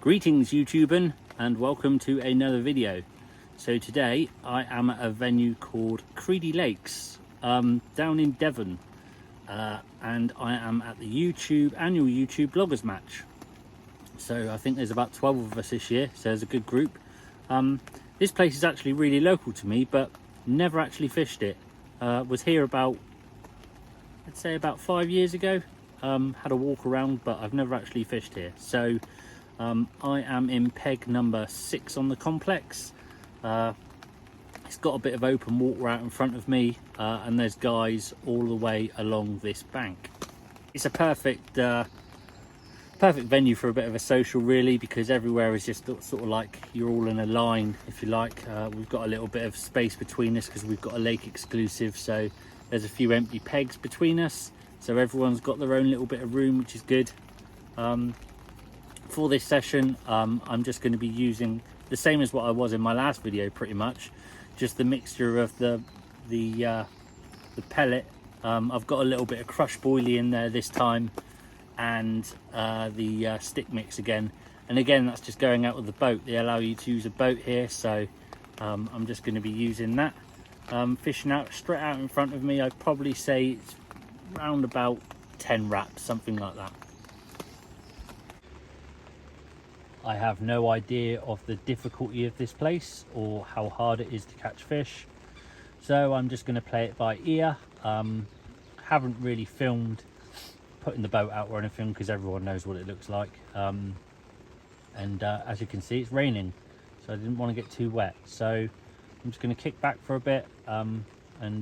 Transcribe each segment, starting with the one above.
Greetings YouTubing and welcome to another video. So today I am at a venue called Creedy Lakes down in Devon and I am at the annual YouTube bloggers match. So I think there's about 12 of us this year, so there's a good group. This place is actually really local to me, but never actually fished it. Was here about, I'd say about 5 years ago. Had a walk around, but I've never actually fished here. So I am in peg number 6 on the complex. It's got a bit of open water out in front of me, and there's guys all the way along this bank. It's a perfect venue for a bit of a social, really, because everywhere is just sort of like you're all in a line, if you like. We've got a little bit of space between us because we've got a lake exclusive, so there's a few empty pegs between us, so everyone's got their own little bit of room, which is good. For this session, I'm just going to be using the same as what I was in my last video, pretty much, just the mixture of the pellet. I've got a little bit of crushed boilie in there this time, and the stick mix again. And again, that's just going out with the boat. They allow you to use a boat here, so I'm just going to be using that. Fishing out straight out in front of me, I'd probably say it's around about 10 wraps, something like that. I have no idea of the difficulty of this place or how hard it is to catch fish, so I'm just going to play it by ear. Haven't really filmed putting the boat out or anything because everyone knows what it looks like, and as you can see, it's raining, so I didn't want to get too wet, so I'm just going to kick back for a bit, and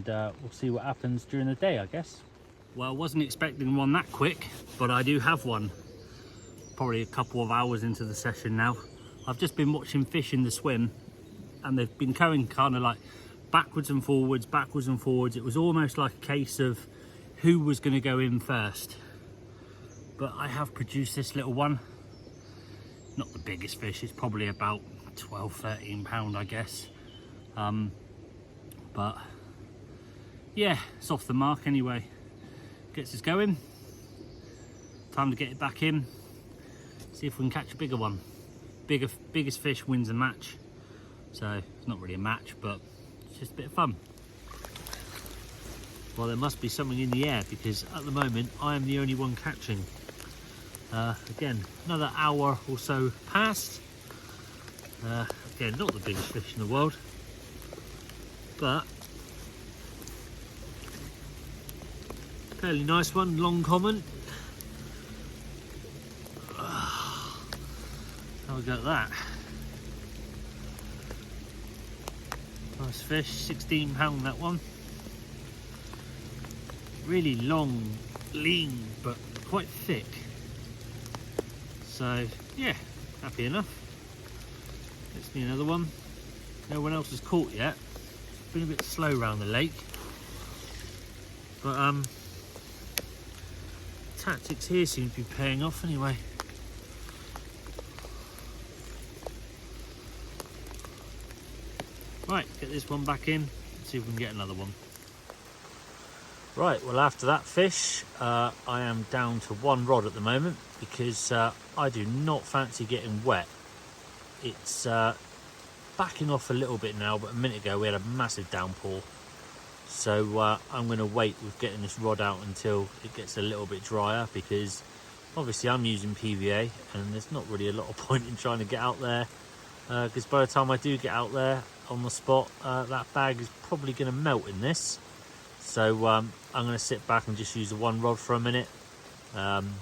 we'll see what happens during the day, I guess. Well, I wasn't expecting one that quick, but I do have one. Probably a couple of hours into the session now. I've just been watching fish in the swim, and they've been going kind of like backwards and forwards. It was almost like a case of who was going to go in first. But I have produced this little one. Not the biggest fish, it's probably about 12-13 pound, I guess. But yeah, it's off the mark anyway. Gets us going. Time to get it back in. See if we can catch a bigger one. Biggest fish wins the match. So it's not really a match, but it's just a bit of fun. Well, there must be something in the air because at the moment I am the only one catching. Again, another hour or so passed. Again, not the biggest fish in the world, but fairly nice one, long common. How we got that? Nice fish, 16 pound that one. Really long, lean, but quite thick. So yeah, happy enough. Let's need another one. No one else has caught yet. Been a bit slow around the lake, but tactics here seem to be paying off anyway. Right, get this one back in, see if we can get another one. Right, well, after that fish, I am down to one rod at the moment because I do not fancy getting wet. It's backing off a little bit now, but a minute ago we had a massive downpour. So I'm going to wait with getting this rod out until it gets a little bit drier, because obviously I'm using PVA and there's not really a lot of point in trying to get out there, because by the time I do get out there on the spot, that bag is probably going to melt in this. So I'm going to sit back and just use the one rod for a minute, and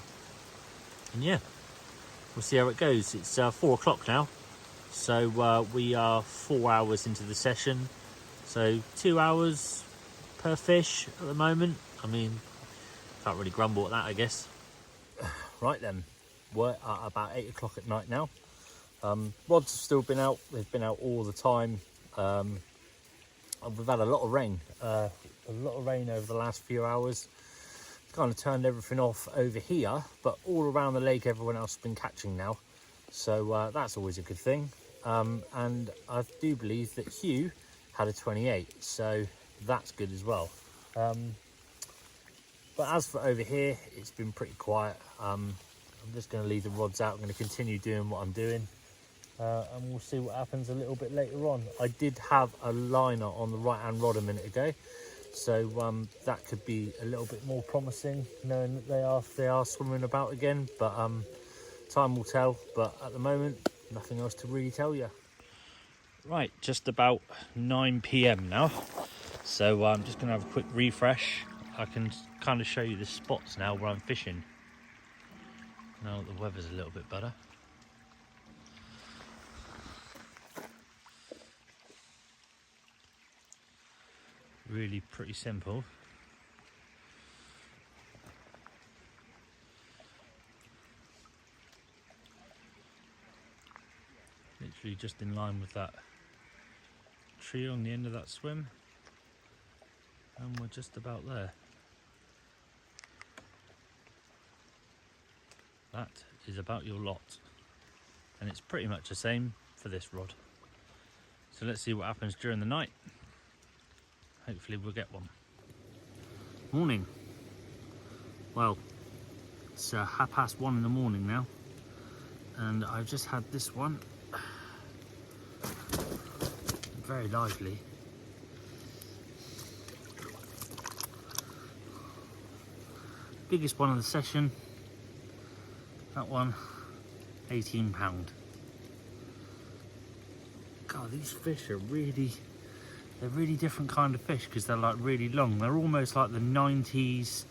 yeah, we'll see how it goes. It's 4 o'clock now, so we are 4 hours into the session, so 2 hours per fish at the moment. I mean, can't really grumble at that, I guess. Right then, we're at about 8 o'clock at night now. Rods have still been out, they've been out all the time. We've had a lot of rain over the last few hours. It's kind of turned everything off over here, but all around the lake everyone else has been catching now, so that's always a good thing. And I do believe that Hugh had a 28, so that's good as well. But as for over here, it's been pretty quiet. I'm just going to leave the rods out. I'm going to continue doing what I'm doing, and we'll see what happens a little bit later on. I did have a liner on the right hand rod a minute ago, so that could be a little bit more promising, knowing that they are swimming about again, but time will tell. But at the moment, nothing else to really tell you. Right, just about 9 p.m. now, so I'm just going to have a quick refresh. I can kind of show you the spots now where I'm fishing now that the weather's a little bit better. Really pretty simple. Literally just in line with that tree on the end of that swim, and we're just about there. That is about your lot, and it's pretty much the same for this rod. So let's see what happens during the night. Hopefully we'll get one. Morning. Well, it's 1:30 in the morning now, and I've just had this one. Very lively. Biggest one of the session. That one, £18. God, these fish are really, they're really different kind of fish, because they're like really long. They're almost like the 90s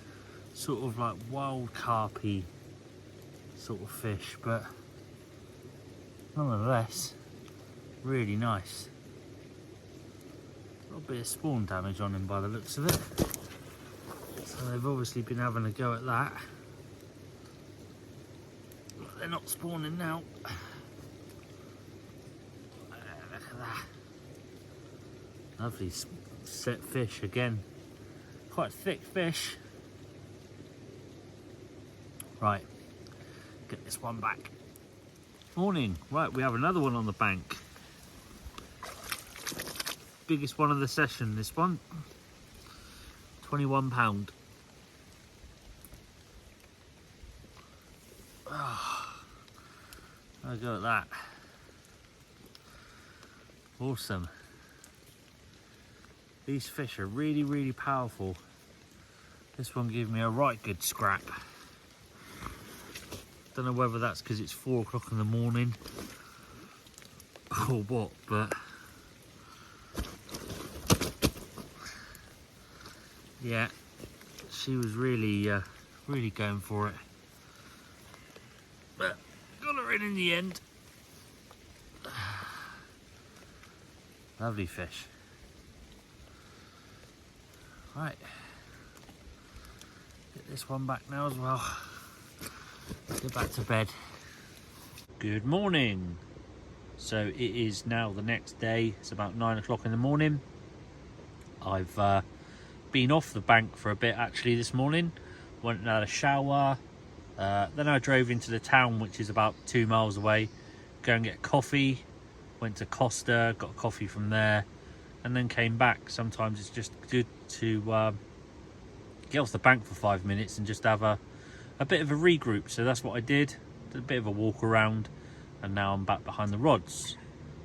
sort of like wild carpy sort of fish, but nonetheless, really nice. A little bit of spawn damage on him by the looks of it. So they've obviously been having a go at that. But they're not spawning now. Look at that. Lovely set fish again. Quite thick fish. Right, get this one back. Morning. Right, we have another one on the bank. Biggest one of the session, this one. £21. Oh, have a go at that. Awesome. These fish are really, really powerful. This one gave me a right good scrap. Don't know whether that's because it's 4 o'clock in the morning or what, but yeah, she was really, really going for it. But got her in the end. Lovely fish. Right, get this one back now as well. Get back to bed. Good morning. So it is now the next day. It's about 9 o'clock in the morning. I've been off the bank for a bit actually this morning. Went and had a shower. Then I drove into the town, which is about 2 miles away. Go and get coffee. Went to Costa, got coffee from there, and then came back. Sometimes it's just good to get off the bank for 5 minutes and just have a bit of a regroup. So that's what I did. Did a bit of a walk around, and now I'm back behind the rods.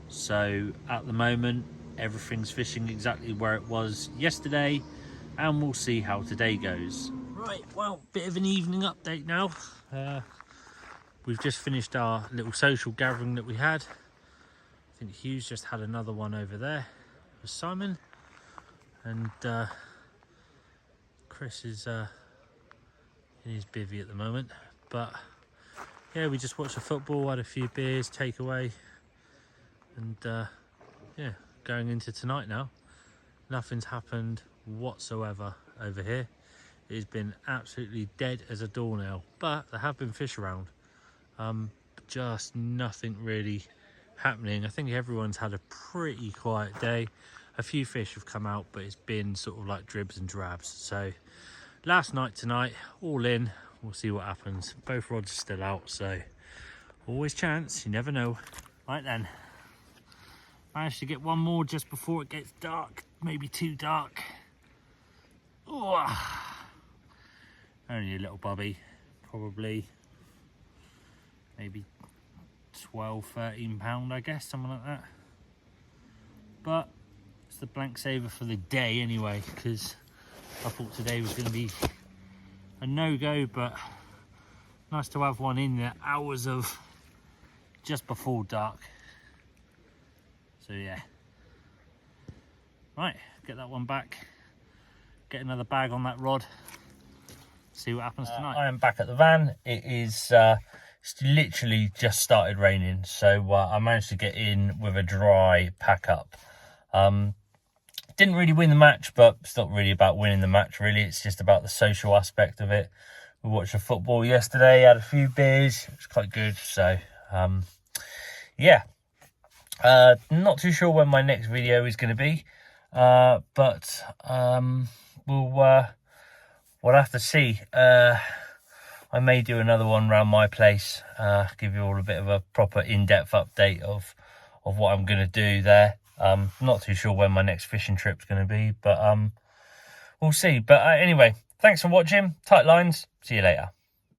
So at the moment, everything's fishing exactly where it was yesterday, and we'll see how today goes. Right, well, bit of an evening update now. We've just finished our little social gathering that we had. I think Hugh's just had another one over there with Simon, and Chris is in his bivvy at the moment. But yeah, we just watched the football, had a few beers, takeaway, and yeah, going into tonight now. Nothing's happened whatsoever over here. It has been absolutely dead as a doornail, but there have been fish around. Just nothing really happening. I think everyone's had a pretty quiet day. A few fish have come out, but it's been sort of like dribs and drabs. So last night, tonight, all in. We'll see what happens. Both rods are still out, so always chance, you never know. Right then, managed to get one more just before it gets dark, maybe too dark. Oh, only a little bubby, probably maybe 12-13 pound, I guess, something like that. But it's the blank saver for the day anyway, because I thought today was going to be a no-go, but nice to have one in the hours of just before dark. So yeah, right, get that one back, get another bag on that rod, see what happens tonight. I am back at the van. It is it's literally just started raining, so I managed to get in with a dry pack up. Didn't really win the match, but it's not really about winning the match, really. It's just about the social aspect of it. We watched the football yesterday, had a few beers, it was quite good. So yeah, not too sure when my next video is going to be, but we'll have to see. I may do another one around my place, give you all a bit of a proper in-depth update of what I'm going to do there. Not too sure when my next fishing trip's going to be, but we'll see. But anyway, thanks for watching. Tight lines. See you later.